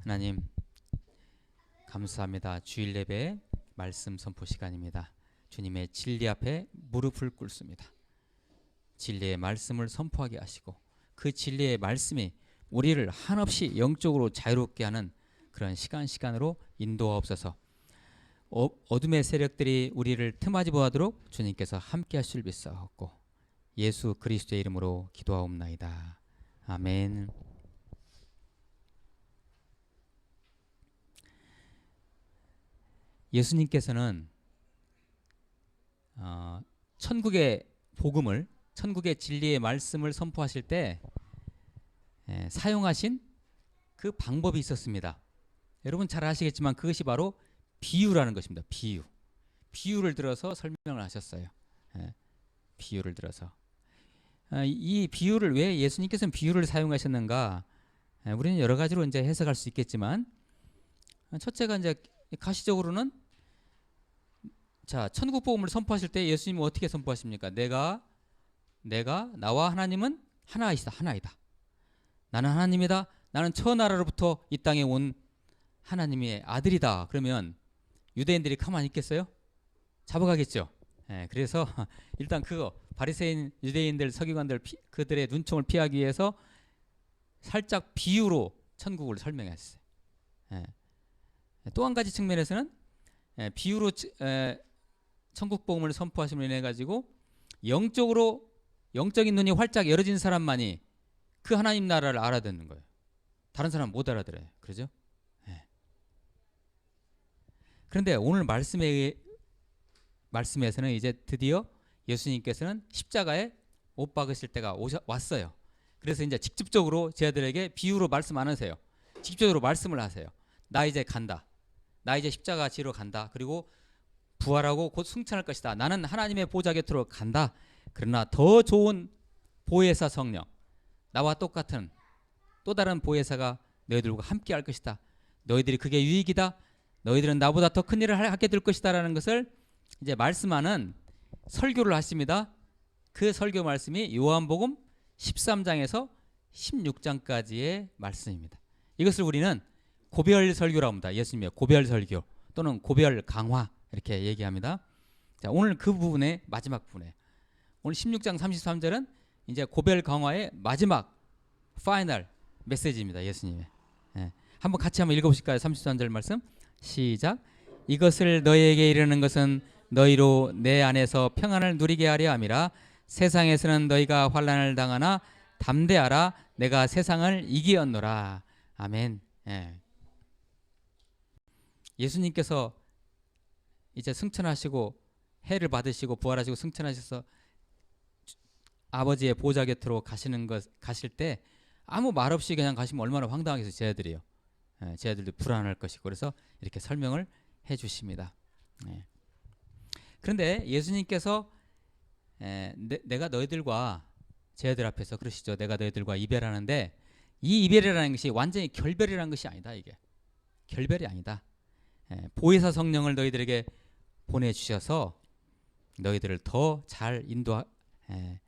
하나님 감사합니다. 주일 예배 말씀 선포 시간입니다. 주님의 진리 앞에 무릎을 꿇습니다. 진리의 말씀을 선포하게 하시고 그 진리의 말씀이 우리를 한없이 영적으로 자유롭게 하는 그런 시간으로 인도하옵소서. 어둠의 세력들이 우리를 틈하지 못하도록 주님께서 함께 하실 믿사옵고 예수 그리스도의 이름으로 기도하옵나이다. 아멘. 예수님께서는 천국의 복음을, 천국의 진리의 말씀을 선포하실 때 사용하신 그 방법이 있었습니다. 여러분 잘 아시겠지만 그것이 바로 비유라는 것입니다. 비유를 들어서 설명을 하셨어요. 비유를 들어서. 이 비유를 왜 예수님께서는 비유를 사용하셨는가? 우리는 여러 가지로 이제 해석할 수 있겠지만, 첫째가 이제 가시적으로는 자, 천국 복음을 선포하실 때 예수님은 어떻게 선포하십니까? 내가 나와 하나님은 하나이다. 나는 하나님이다. 나는 천하로부터 이 땅에 온 하나님의 아들이다. 그러면 유대인들이 가만히 있겠어요? 잡아가겠죠. 그래서 일단 그거 바리새인 유대인들 서기관들 그들의 눈총을 피하기 위해서 살짝 비유로 천국을 설명했어요. 또 한 가지 측면에서는 비유로 천국 복음을 선포하심으로 인해 가지고 영적인 눈이 활짝 열어진 사람만이 그 하나님 나라를 알아듣는 거예요. 다른 사람 못 알아들어요. 그러죠? 그런데 오늘 말씀에서는 이제 드디어 예수님께서는 십자가에 못 박으실 때가 왔어요. 그래서 이제 직접적으로 저희들에게 비유로 말씀 안 하세요. 직접적으로 말씀을 하세요. 나 이제 간다. 나 이제 십자가 지러 간다. 그리고 부활하고 곧 승천할 것이다. 나는 하나님의 보좌 곁으로 간다. 그러나 더 좋은 보혜사 성령, 나와 똑같은 또 다른 보혜사가 너희들과 함께 할 것이다. 너희들이 그게 유익이다. 너희들은 나보다 더 큰 일을 하게 될 것이다 라는 것을 이제 말씀하는 설교를 하십니다. 그 설교 말씀이 요한복음 13장에서 16장까지의 말씀입니다. 이것을 우리는 고별 설교라고 합니다. 예수님의 고별 설교 또는 고별 강화 이렇게 얘기합니다. 자, 오늘 그 부분의 마지막 부분에 오늘 16장 33절은 이제 고별 강화의 마지막 파이널 메시지입니다. 예수님의. 한번 같이 한번 읽어보실까요? 33절 말씀 시작. 이것을 너희에게 이르는 것은 너희로 내 안에서 평안을 누리게 하려 함이라. 세상에서는 너희가 환난을 당하나 담대하라. 내가 세상을 이기었노라. 아멘. 예수님께서 이제 승천하시고 해를 받으시고 부활하시고 승천하셔서 아버지의 보좌 곁으로 가실 때 아무 말 없이 그냥 가시면 얼마나 황당하겠어요. 쟤들이요. 쟤들도 불안할 것이고 그래서 이렇게 설명을 해주십니다. 그런데 예수님께서 내가 너희들과 쟤들 앞에서 그러시죠. 내가 너희들과 이별하는데 이 이별이라는 것이 완전히 결별이라는 것이 아니다. 이게 결별이 아니다. 보혜사 성령을 너희들에게 보내주셔서 너희들을 더 잘 인도하게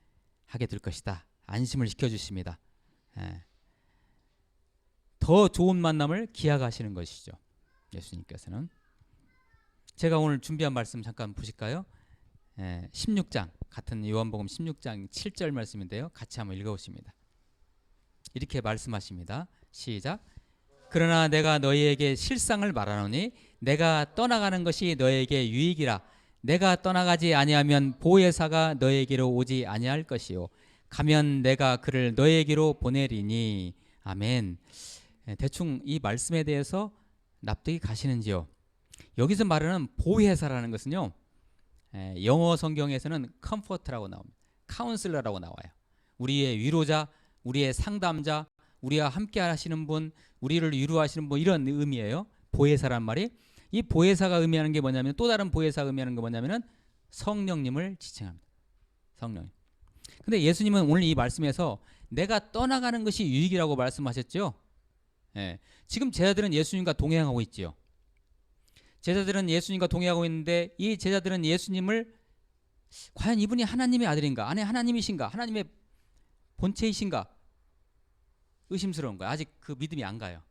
될 것이다. 안심을 시켜주십니다. 더 좋은 만남을 기약하시는 것이죠. 예수님께서는. 제가 오늘 준비한 말씀 잠깐 보실까요? 16장 같은 요한복음 16장 7절 말씀인데요. 같이 한번 읽어보십니다. 이렇게 말씀하십니다. 시작. 그러나 내가 너희에게 실상을 말하노니 내가 떠나가는 것이 너희에게 유익이라. 내가 떠나가지 아니하면 보혜사가 너희에게로 오지 아니할 것이요 가면 내가 그를 너희에게로 보내리니. 아멘. 대충 이 말씀에 대해서 납득이 가시는지요? 여기서 말하는 보혜사라는 것은요, 영어 성경에서는 comfort라고 나옵니다. 카운슬러라고 나와요. 우리의 위로자, 우리의 상담자, 우리와 함께 하시는 분, 우리를 위로하시는 분, 이런 의미예요. 보혜사란 말이. 이 보혜사가 의미하는 게 뭐냐면, 또 다른 보혜사가 의미하는 게 뭐냐면은 성령님을 지칭합니다. 성령님. 근데 예수님은 오늘 이 말씀에서 내가 떠나가는 것이 유익이라고 말씀하셨죠. 지금 제자들은 예수님과 동행하고 있지요. 제자들은 예수님과 동행하고 있는데 이 제자들은 예수님을 과연 이분이 하나님의 아들인가, 아니 하나님이신가, 하나님의 본체이신가 의심스러운 거예요. 아직 그 믿음이 안 가요.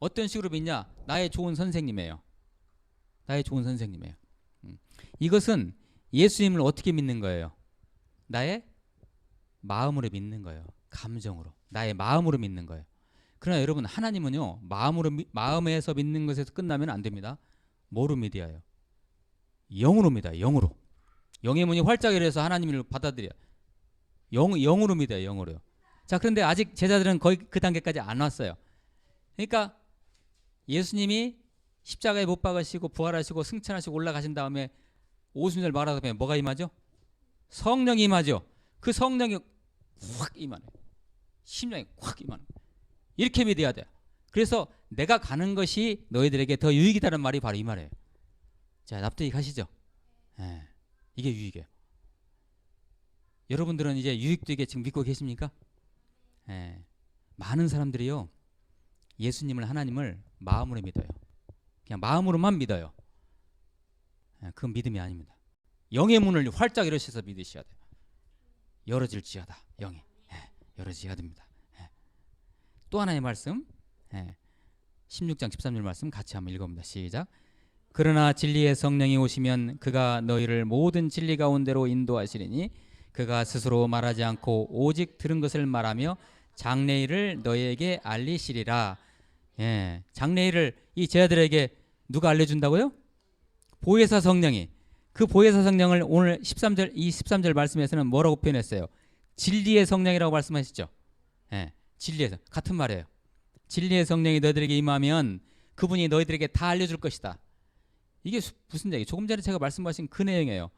어떤 식으로 믿냐? 나의 좋은 선생님이에요. 나의 좋은 선생님이에요. 이것은 예수님을 어떻게 믿는 거예요? 나의 마음으로 믿는 거예요. 감정으로. 나의 마음으로 믿는 거예요. 그러나 여러분, 하나님은요, 마음에서 믿는 것에서 끝나면 안 됩니다. 뭐로 믿어야 해요? 영으로 믿어요. 영으로. 영의 문이 활짝 열려서 하나님을 받아들여요. 영으로 믿어요. 영으로요. 자, 그런데 아직 제자들은 거의 그 단계까지 안 왔어요. 그러니까 예수님이 십자가에 못 박으시고 부활하시고 승천하시고 올라가신 다음에 오순절 말하다 보면 뭐가 임하죠? 성령이 임하죠. 그 성령이 확 임하네. 심령이 확 임하네. 이렇게 믿어야 돼요. 그래서 내가 가는 것이 너희들에게 더 유익이다는 말이 바로 이 말이에요. 자, 납득이 가시죠? 예, 이게 유익이에요. 여러분들은 이제 유익되게 지금 믿고 계십니까? 예, 많은 사람들이요, 예수님을, 하나님을 마음으로 믿어요. 그냥 마음으로만 믿어요. 예, 그건 믿음이 아닙니다. 영의 문을 활짝 열으셔서 믿으셔야 돼요. 열어질지어다. 영이. 예, 열어지어야 됩니다. 예. 또 하나의 말씀, 16장 13절 말씀 같이 한번 읽어봅니다. 시작. 그러나 진리의 성령이 오시면 그가 너희를 모든 진리 가운데로 인도하시리니 그가 스스로 말하지 않고 오직 들은 것을 말하며 장래일을 너희에게 알리시리라. 예, 장래일을 이 제자들에게 누가 알려준다고요? 보혜사 성령이. 그 보혜사 성령을 오늘 13절 말씀에서는 뭐라고 표현했어요? 진리의 성령이라고 말씀하시죠. 예, 진리에서 같은 말이에요. 진리의 성령이 너희들에게 임하면 그분이 너희들에게 다 알려줄 것이다. 이게 무슨 얘기? 조금 전에 제가 말씀하신 그 내용이에요.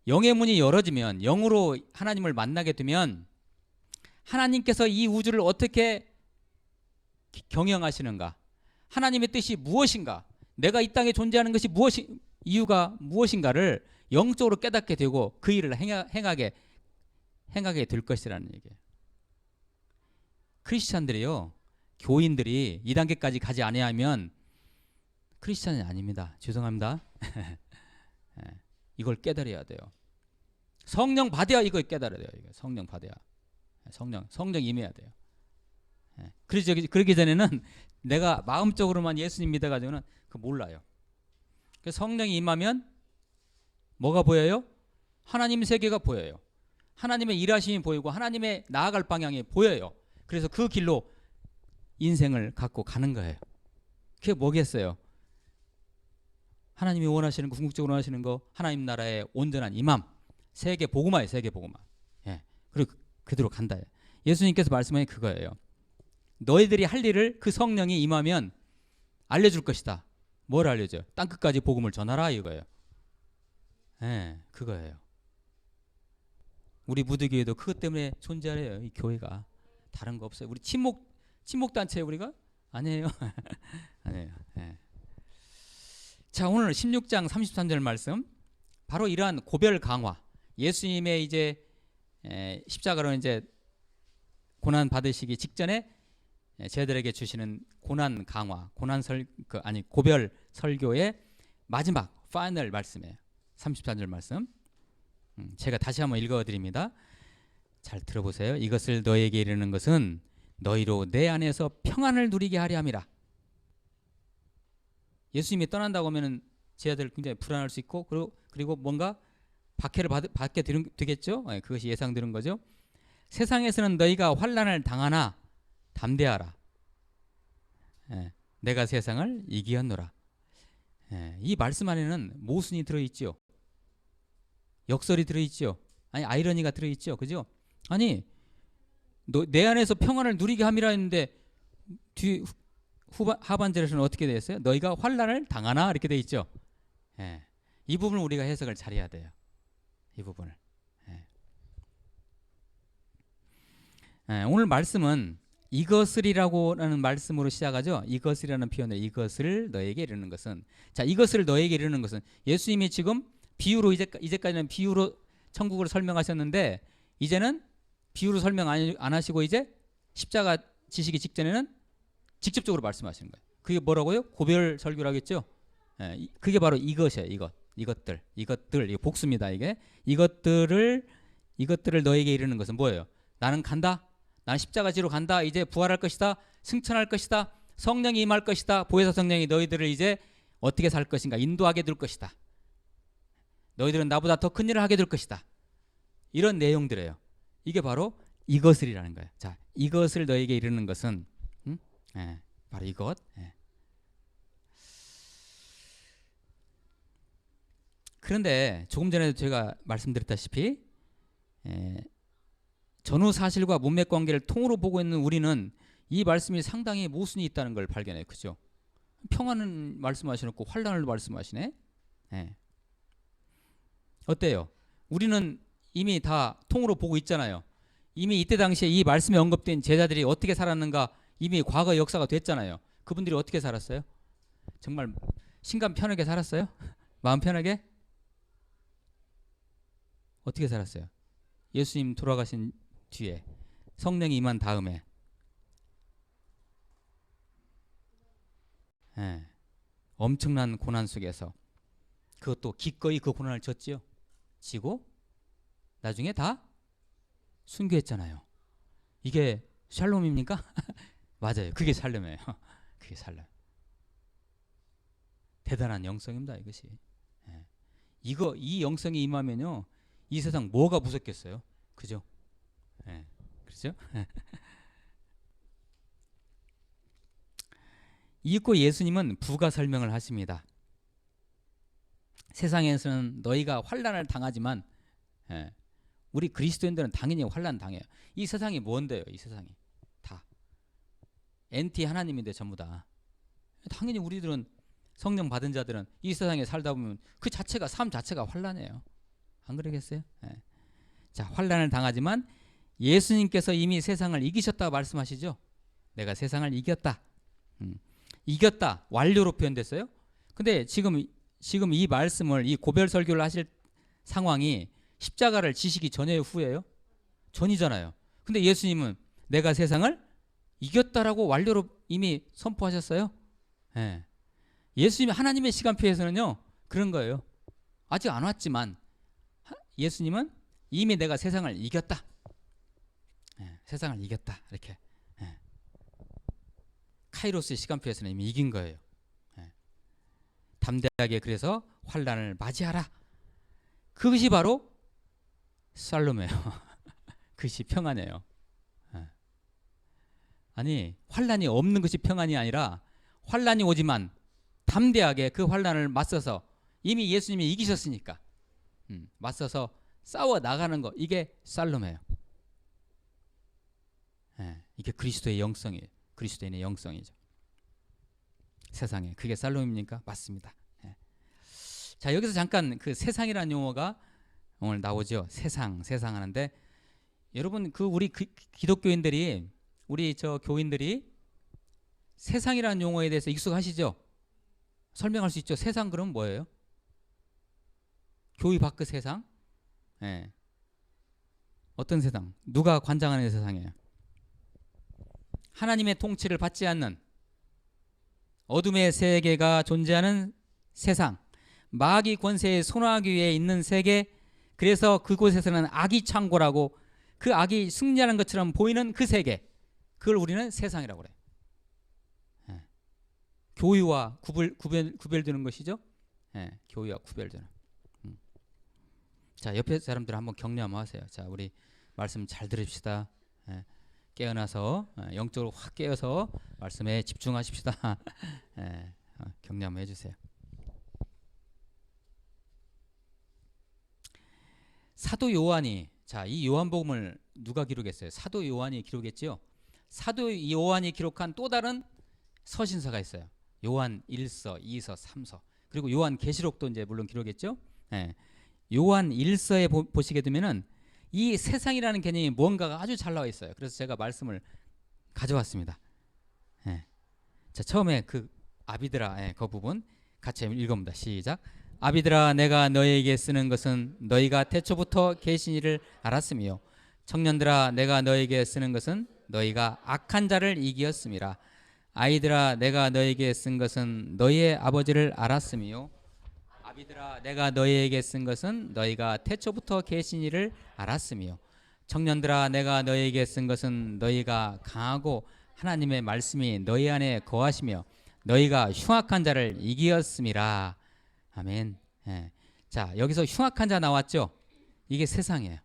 영의 문이 열어지면, 영으로 하나님을 만나게 되면 하나님께서 이 우주를 어떻게 경영하시는가, 하나님의 뜻이 무엇인가, 내가 이 땅에 존재하는 것이 이유가 무엇인가를 영적으로 깨닫게 되고 그 일을 행하게 될 것이라는 얘기예요. 크리스찬들이요, 교인들이 이 단계까지 가지 아니하면 크리스찬이 아닙니다. 죄송합니다. 이걸 깨달아야 돼요. 성령 받아야 이걸 깨달아야 돼요. 이거 성령 받아야. 성령 임해야 돼요. 그러기 전에는 내가 마음적으로만 예수님 믿어가지고는 그 몰라요. 그래서 성령이 임하면 뭐가 보여요? 하나님 세계가 보여요. 하나님의 일하심이 보이고 하나님의 나아갈 방향이 보여요. 그래서 그 길로 인생을 갖고 가는 거예요. 그게 뭐겠어요? 하나님이 원하시는 거, 궁극적으로 원하시는 거, 하나님 나라의 온전한 임함, 세계 복음화예요. 세계 복음화. 예, 그리고 그대로 간다. 예수님께서 말씀하신 그거예요. 너희들이 할 일을 그 성령이 임하면 알려줄 것이다. 뭘 알려줘요? 땅끝까지 복음을 전하라 이거예요. 예, 그거예요. 우리 무드교회도 그것 때문에 존재해요. 이 교회가 다른 거 없어요. 우리 친목 단체 우리가 아니에요. 아니에요. 예. 자, 오늘 16장 33절 말씀, 바로 이러한 고별 강화, 예수님의 이제 십자가로 이제 고난 받으시기 직전에 제자들에게 주시는 고난 강화, 고별 설교의 마지막 파이널 말씀이에요. 33절 말씀. 제가 다시 한번 읽어드립니다. 잘 들어보세요. 이것을 너에게 이르는 것은 너희로 내 안에서 평안을 누리게 하려 함이라. 예수님이 떠난다고 하면은 제자들 굉장히 불안할 수 있고, 그리고 뭔가 박해를 받게 되겠죠. 그것이 예상되는 거죠. 세상에서는 너희가 환난을 당하나 담대하라. 내가 세상을 이기었노라. 이 말씀 안에는 모순이 들어있죠. 역설이 들어있죠. 아니, 아이러니가 들어있죠. 그죠? 아니, 내 안에서 평안을 누리게 함이라 했는데 하반절에서는 어떻게 되어 있어요? 너희가 환난을 당하나 이렇게 되어 있죠. 이 부분을 우리가 해석을 잘해야 돼요. 이 부분을. 오늘 말씀은 이것을이라고 하는 말씀으로 시작하죠. 이것이라는 표현을, 이것을 너에게 이르는 것은, 자, 이것을 너에게 이르는 것은 예수님이 지금 비유로 이제까지는 비유로 천국을 설명하셨는데 이제는 비유로 설명 안 하시고 이제 십자가 지시기 직전에는 직접적으로 말씀하시는 거예요. 그게 뭐라고요? 고별 설교라고 했죠. 그게 바로 이것이에요. 이것들, 이게 복수입니다. 이게 이것들을 너에게 이르는 것은 뭐예요? 나는 간다. 나는 십자가 지로 간다. 이제 부활할 것이다. 승천할 것이다. 성령이 임할 것이다. 보혜사 성령이 너희들을 이제 어떻게 살 것인가 인도하게 될 것이다. 너희들은 나보다 더 큰 일을 하게 될 것이다. 이런 내용들이에요. 이게 바로 이것을이라는 거예요. 자, 이것을 너에게 이르는 것은 바로 이것. 그런데 조금 전에도 제가 말씀드렸다시피 전후 사실과 문맥 관계를 통으로 보고 있는 우리는 이 말씀이 상당히 모순이 있다는 걸 발견해요. 그죠? 평안은 말씀하시놓고 환난을 말씀하시네. 어때요? 우리는 이미 다 통으로 보고 있잖아요. 이미 이때 당시에 이 말씀에 언급된 제자들이 어떻게 살았는가 이미 과거 역사가 됐잖아요. 그분들이 어떻게 살았어요? 정말 신감 편하게 살았어요? 마음 편하게? 어떻게 살았어요? 예수님 돌아가신 뒤에 성령이 임한 다음에 엄청난 고난 속에서 그것도 기꺼이 그 고난을 졌지요. 지고 나중에 다 순교했잖아요. 이게 샬롬입니까? 맞아요. 그게 샬롬이에요. 그게 샬롬. 대단한 영성입니다. 이것이. 이 영성이 임하면요. 이 세상 뭐가 무섭겠어요? 그죠? 그렇죠? 이윽고 예수님은 부가 설명을 하십니다. 세상에서는 너희가 환난을 당하지만 우리 그리스도인들은 당연히 환난 당해요. 이 세상이 뭔데요? 이 세상이 다 NT 하나님인데 전부 다. 당연히 우리들은 성령 받은 자들은 이 세상에 살다 보면 그 자체가 삶 자체가 환난이에요. 안 그러겠어요? 자, 환난을 당하지만 예수님께서 이미 세상을 이기셨다고 말씀하시죠. 내가 세상을 이겼다. 이겼다. 완료로 표현됐어요. 근데 지금 이 말씀을 이 고별 설교를 하실 상황이 십자가를 지시기 전에 후예요? 전이잖아요. 근데 예수님은 내가 세상을 이겼다라고 완료로 이미 선포하셨어요. 예수님이 하나님의 시간표에서는요 그런 거예요. 아직 안 왔지만 예수님은 이미 내가 세상을 이겼다. 세상을 이겼다. 이렇게 카이로스의 시간표에서는 이미 이긴 거예요. 담대하게 그래서 환난을 맞이하라. 그것이 바로 샬롬이에요. 그것이 평안이에요. 아니 환난이 없는 것이 평안이 아니라 환난이 오지만 담대하게 그 환난을 맞서서 이미 예수님이 이기셨으니까 맞서서 싸워 나가는 거 이게 샬롬이에요. 이게 그리스도의 영성이에요. 그리스도인의 영성이죠. 세상에 그게 샬롬입니까? 맞습니다. 자, 여기서 잠깐 그 세상이라는 용어가 오늘 나오죠. 세상 하는데 여러분 우리 기독교인들이 우리 교인들이 세상이라는 용어에 대해서 익숙하시죠? 설명할 수 있죠. 세상 그럼 뭐예요? 교회 밖의 세상? 어떤 세상? 누가 관장하는 세상이에요? 하나님의 통치를 받지 않는 어둠의 세계가 존재하는 세상, 마귀 권세의 손아귀 위에 있는 세계, 그래서 그곳에서는 악이 창궐하고 그 악이 승리하는 것처럼 보이는 그 세계, 그걸 우리는 세상이라고 그래요. 교회와 구별되는 것이죠. 교회와 구별되는. 자, 옆에 사람들 한번 격려 한번 하세요. 자, 우리 말씀 잘 들읍시다. 깨어나서 영적으로 확 깨어서 말씀에 집중하십시다. 격려 한번 해주세요. 사도 요한이 이 요한복음을 누가 기록했어요? 사도 요한이 기록했지요. 사도 요한이 기록한 또 다른 서신서가 있어요. 요한 1서, 2서, 3서. 그리고 요한 계시록도 이제 물론 기록했죠. 요한 1서에 보시게 되면은 이 세상이라는 개념이 뭔가가 아주 잘 나와 있어요. 그래서 제가 말씀을 가져왔습니다. 자, 처음에 그 아비드라 그 부분 같이 읽어봅니다. 시작. 아비들아, 내가 너희에게 쓰는 것은 너희가 태초부터 계신 이를 알았으며, 청년들아, 내가 너희에게 쓰는 것은 너희가 악한 자를 이기었음이라. 아이들아, 내가 너희에게 쓴 것은 너희의 아버지를 알았으며, 아비들아, 내가 너희에게 쓴 것은 너희가 태초부터 계신 이를 알았으며, 청년들아, 내가 너희에게 쓴 것은 너희가 강하고 하나님의 말씀이 너희 안에 거하시며 너희가 흉악한 자를 이기었음이라. 아멘. 예. 자, 여기서 흉악한 자 나왔죠. 이게 세상이에요.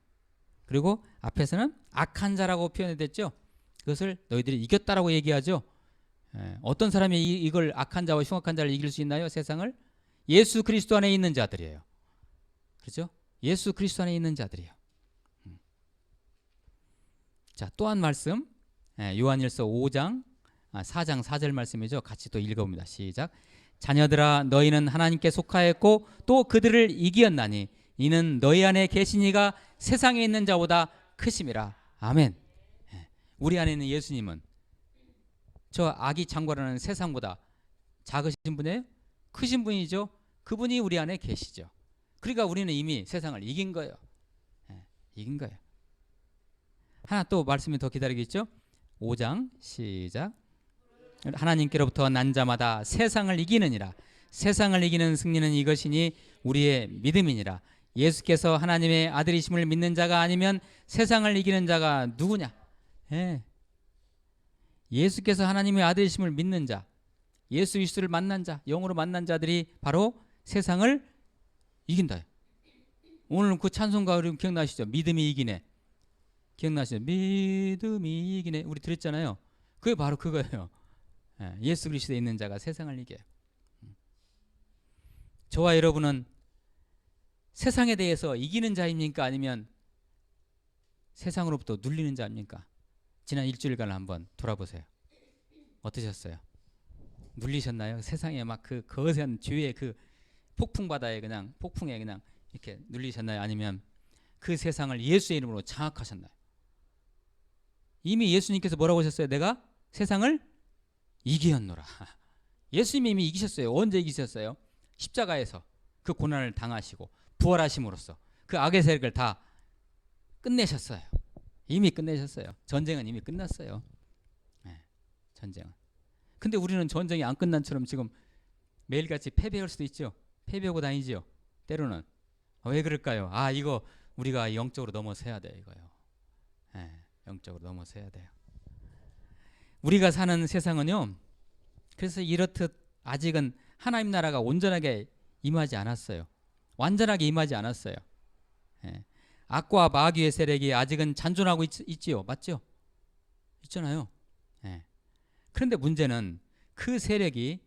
그리고 앞에서는 악한 자라고 표현이 됐죠. 그것을 너희들이 이겼다라고 얘기하죠. 예. 어떤 사람이 이걸 악한 자와 흉악한 자를 이길 수 있나요? 세상을? 예수 그리스도 안에 있는 자들이에요. 그렇죠? 예수 그리스도 안에 있는 자들이에요. 자, 또 한 말씀, 요한일서 5장 4장 4절 말씀이죠. 같이 또 읽어봅니다. 시작. 자녀들아 너희는 하나님께 속하였고 또 그들을 이기었나니 이는 너희 안에 계신 이가 세상에 있는 자보다 크심이라. 아멘. 우리 안에 있는 예수님은 저 아기 창궐하는 세상보다 작으신 분이에요? 크신 분이죠. 그분이 우리 안에 계시죠. 그러니까 우리는 이미 세상을 이긴 거예요. 이긴 거예요. 하나 또 말씀이 더 기다리고 있죠. 5장 시작. 하나님께로부터 난 자마다 세상을 이기느니라. 세상을 이기는 승리는 이것이니 우리의 믿음이니라. 예수께서 하나님의 아들이심을 믿는 자가 아니면 세상을 이기는 자가 누구냐? 예수께서 하나님의 아들이심을 믿는 자, 예수 그리스도를 만난 자, 영으로 만난 자들이 바로 세상을 이긴다. 오늘 그 찬송가 여러분 기억나시죠? 믿음이 이기네. 기억나시죠? 믿음이 이기네. 우리 들었잖아요. 그게 바로 그거예요. 예수 그리스도에 있는 자가 세상을 이겨요. 저와 여러분은 세상에 대해서 이기는 자입니까? 아니면 세상으로부터 눌리는 자입니까? 지난 일주일간 한번 돌아보세요. 어떠셨어요? 눌리셨나요? 세상에 막 그 거센 죄의 그 폭풍 바다에 그냥 폭풍에 그냥 이렇게 눌리셨나요? 아니면 그 세상을 예수의 이름으로 장악하셨나요? 이미 예수님께서 뭐라고 하셨어요? 내가 세상을 이기었노라. 예수님이 이미 이기셨어요. 언제 이기셨어요? 십자가에서 그 고난을 당하시고 부활하심으로써 그 악의 세력을 다 끝내셨어요. 이미 끝내셨어요. 전쟁은 이미 끝났어요. 전쟁은. 근데 우리는 전쟁이 안 끝난처럼 지금 매일같이 패배할 수도 있죠. 패배하고 다니죠. 때로는. 왜 그럴까요? 이거 우리가 영적으로 넘어서야 돼요. 이거요. 영적으로 넘어서야 돼요. 우리가 사는 세상은요. 그래서 이렇듯 아직은 하나님 나라가 온전하게 임하지 않았어요. 완전하게 임하지 않았어요. 악과 마귀의 세력이 아직은 잔존하고 있지요. 맞죠? 있잖아요. 그런데 문제는 그 세력이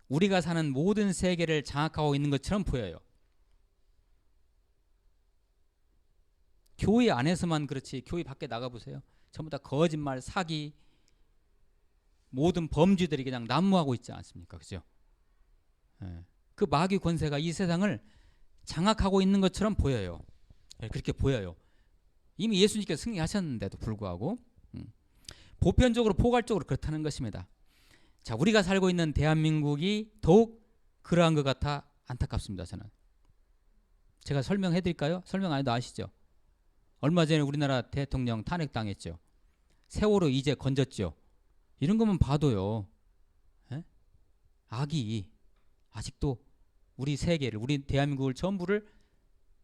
우리가 사는 모든 세계를 장악하고 있는 것처럼 보여요. 교회 안에서만 그렇지 교회 밖에 나가보세요. 전부 다 거짓말, 사기, 모든 범죄들이 그냥 난무하고 있지 않습니까? 그죠? 그 마귀 권세가 이 세상을 장악하고 있는 것처럼 보여요. 그렇게 보여요. 이미 예수님께서 승리하셨는데도 불구하고 보편적으로 포괄적으로 그렇다는 것입니다. 자, 우리가 살고 있는 대한민국이 더욱 그러한 것 같아 안타깝습니다. 저는. 제가 설명해 드릴까요? 설명 안 해도 아시죠? 얼마 전에 우리나라 대통령 탄핵당했죠. 세월호 이제 건졌죠. 이런 것만 봐도요. 악이 아직도 우리 세계를, 우리 대한민국을 전부를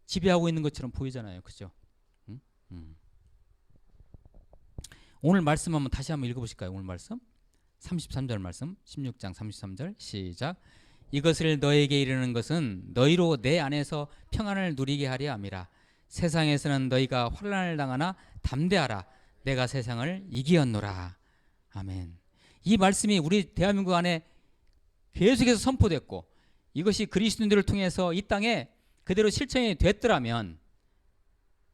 지배하고 있는 것처럼 보이잖아요. 그죠? 오늘 말씀 한번 다시 한번 읽어보실까요? 오늘 말씀 33절 말씀 16장 33절 시작. 이것을 너에게 이르는 것은 너희로 내 안에서 평안을 누리게 하려 함이라. 세상에서는 너희가 환난을 당하나 담대하라. 내가 세상을 이기었노라. 아멘. 이 말씀이 우리 대한민국 안에 계속해서 선포됐고 이것이 그리스도인들을 통해서 이 땅에 그대로 실천이 됐더라면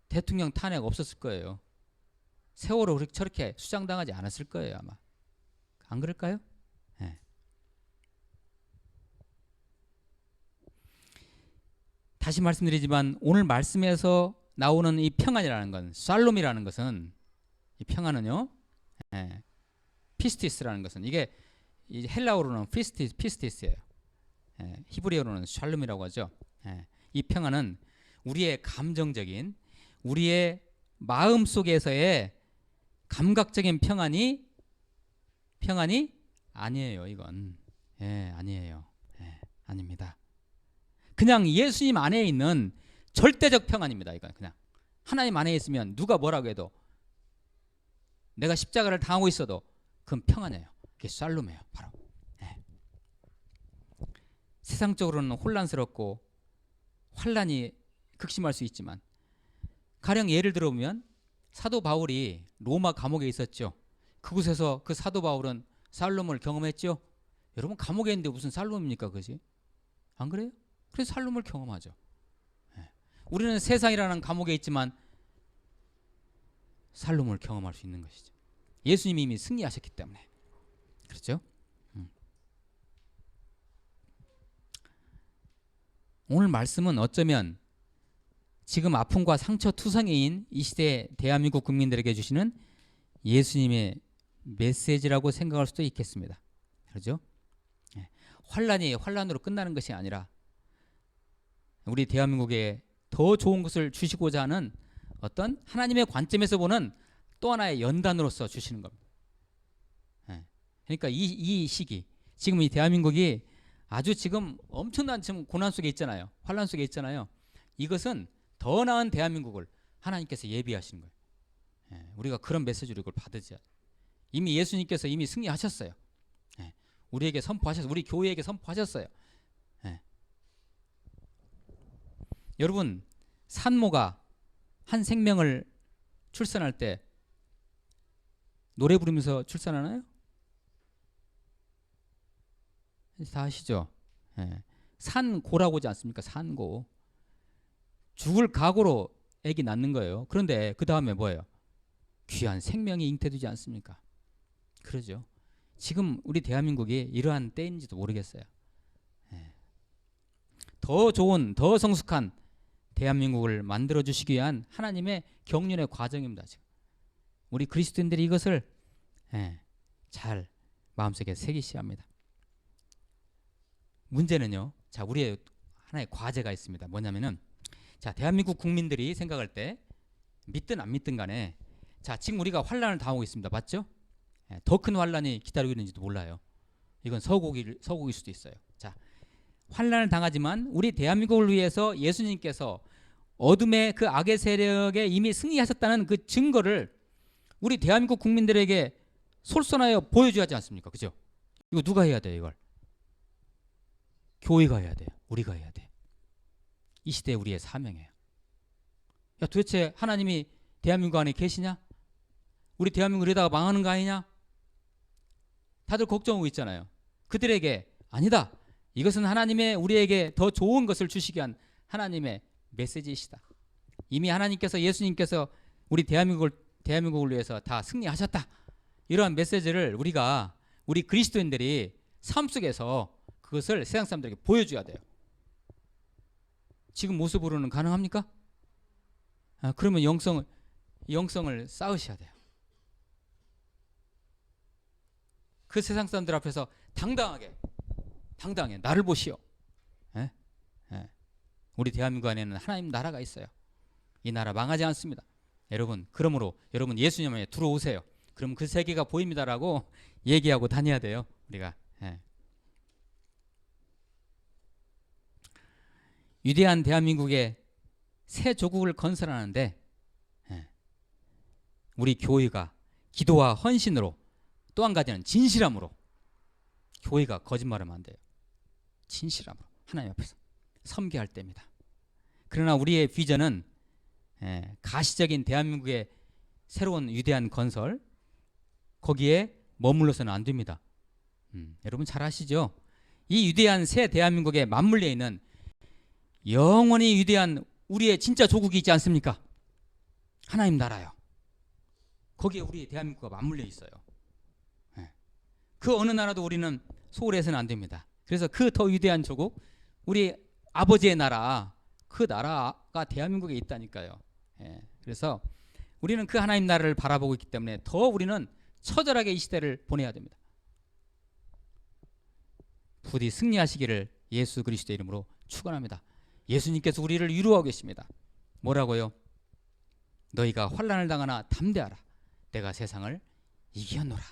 대통령 탄핵 없었을 거예요. 세월호 저렇게 수장당하지 않았을 거예요. 아마. 안 그럴까요? 다시 말씀드리지만 오늘 말씀에서 나오는 이 평안이라는 건, 샬롬이라는 것은, 이 평안은요, 피스티스라는 것은, 이게 헬라어로는 피스티스예요. 히브리어로는 샬롬이라고 하죠. 이 평안은 우리의 감정적인, 우리의 마음 속에서의 감각적인 평안이 아니에요. 이건 아니에요. 아닙니다. 그냥 예수님 안에 있는 절대적 평안입니다. 이건 그냥 하나님 안에 있으면 누가 뭐라고 해도, 내가 십자가를 당하고 있어도 그건 평안이에요. 그게 샬롬이에요. 바로. 네. 세상적으로는 혼란스럽고 환란이 극심할 수 있지만, 가령 예를 들어보면 사도 바울이 로마 감옥에 있었죠. 그곳에서 그 사도 바울은 샬롬을 경험했죠. 여러분, 감옥에 있는데 무슨 샬롬입니까? 그지? 안 그래요? 그래서 샬롬을 경험하죠. 네. 우리는 세상이라는 감옥에 있지만 샬롬을 경험할 수 있는 것이죠. 예수님이 이미 승리하셨기 때문에. 그렇죠? 오늘 말씀은 어쩌면 지금 아픔과 상처 투성이인 이 시대 대한민국 국민들에게 주시는 예수님의 메시지라고 생각할 수도 있겠습니다. 그렇죠? 환란이 환란으로 끝나는 것이 아니라 우리 대한민국에 더 좋은 것을 주시고자 하는 어떤 하나님의 관점에서 보는 또 하나의 연단으로서 주시는 겁니다. 그러니까 이 시기, 지금 이 대한민국이 아주 지금 엄청난 지금 고난 속에 있잖아요. 환란 속에 있잖아요. 이것은 더 나은 대한민국을 하나님께서 예비하시는 거예요. 우리가 그런 메시지로 이걸 받으자. 이미 예수님께서 이미 승리하셨어요. 우리에게 선포하셨어요. 우리 교회에게 선포하셨어요. 여러분, 산모가 한 생명을 출산할 때 노래 부르면서 출산하나요? 다 아시죠? 산고라고 하지 않습니까? 산고. 죽을 각오로 아기 낳는 거예요. 그런데 그 다음에 뭐예요? 귀한 생명이 잉태되지 않습니까? 그러죠. 지금 우리 대한민국이 이러한 때인지도 모르겠어요. 더 좋은, 더 성숙한 대한민국을 만들어 주시기 위한 하나님의 경륜의 과정입니다. 지금 우리 그리스도인들이 이것을 잘 마음속에 새기셔야 합니다. 문제는요, 자, 우리의 하나의 과제가 있습니다. 뭐냐면은, 자, 대한민국 국민들이 생각할 때 믿든 안 믿든 간에, 자, 지금 우리가 환란을 당하고 있습니다. 맞죠? 더 큰 환란이 기다리고 있는지도 몰라요. 이건 서곡일 수도 있어요. 자, 환란을 당하지만 우리 대한민국을 위해서 예수님께서 어둠의 그 악의 세력에 이미 승리하셨다는 그 증거를 우리 대한민국 국민들에게 솔선하여 보여줘야 하지 않습니까? 그죠? 이거 누가 해야 돼요? 이걸 교회가 해야 돼요. 우리가 해야 돼요. 이 시대에 우리의 사명이에요. 야, 도대체 하나님이 대한민국 안에 계시냐? 우리 대한민국 이러다가 망하는 거 아니냐? 다들 걱정하고 있잖아요. 그들에게 아니다. 이것은 하나님의 우리에게 더 좋은 것을 주시기 위한 하나님의 메시지이시다. 이미 하나님께서, 예수님께서 우리 대한민국을 위해서 다 승리하셨다. 이러한 메시지를 우리 그리스도인들이 삶 속에서 그것을 세상 사람들에게 보여줘야 돼요. 지금 모습으로는 가능합니까? 그러면 영성을 쌓으셔야 돼요. 그 세상 사람들 앞에서 당당하게 나를 보시오. 우리 대한민국 안에는 하나님 나라가 있어요. 이 나라 망하지 않습니다. 그러므로 여러분 예수님에 들어오세요. 그럼 그 세계가 보입니다라고 얘기하고 다녀야 돼요. 우리가. 위대한 대한민국의 새 조국을 건설하는데 우리 교회가 기도와 헌신으로, 또 한 가지는 진실함으로, 교회가 거짓말하면 안 돼요. 진실함으로 하나님 앞에서 섬기할 때입니다. 그러나 우리의 비전은 가시적인 대한민국의 새로운 위대한 건설, 거기에 머물러서는 안 됩니다. 여러분 잘 아시죠? 이 위대한 새 대한민국에 맞물려 있는 영원히 위대한 우리의 진짜 조국이 있지 않습니까? 하나님 나라요. 거기에 우리 대한민국과 맞물려 있어요. 그 어느 나라도 우리는 소홀해서는 안 됩니다. 그래서 그 더 위대한 조국, 우리 아버지의 나라, 그 나라가 대한민국에 있다니까요. 그래서 우리는 그 하나님 나라를 바라보고 있기 때문에 더 우리는 처절하게 이 시대를 보내야 됩니다. 부디 승리하시기를 예수 그리스도의 이름으로 축원합니다. 예수님께서 우리를 위로하고 계십니다. 뭐라고요? 너희가 환난을 당하나 담대하라. 내가 세상을 이겼노라.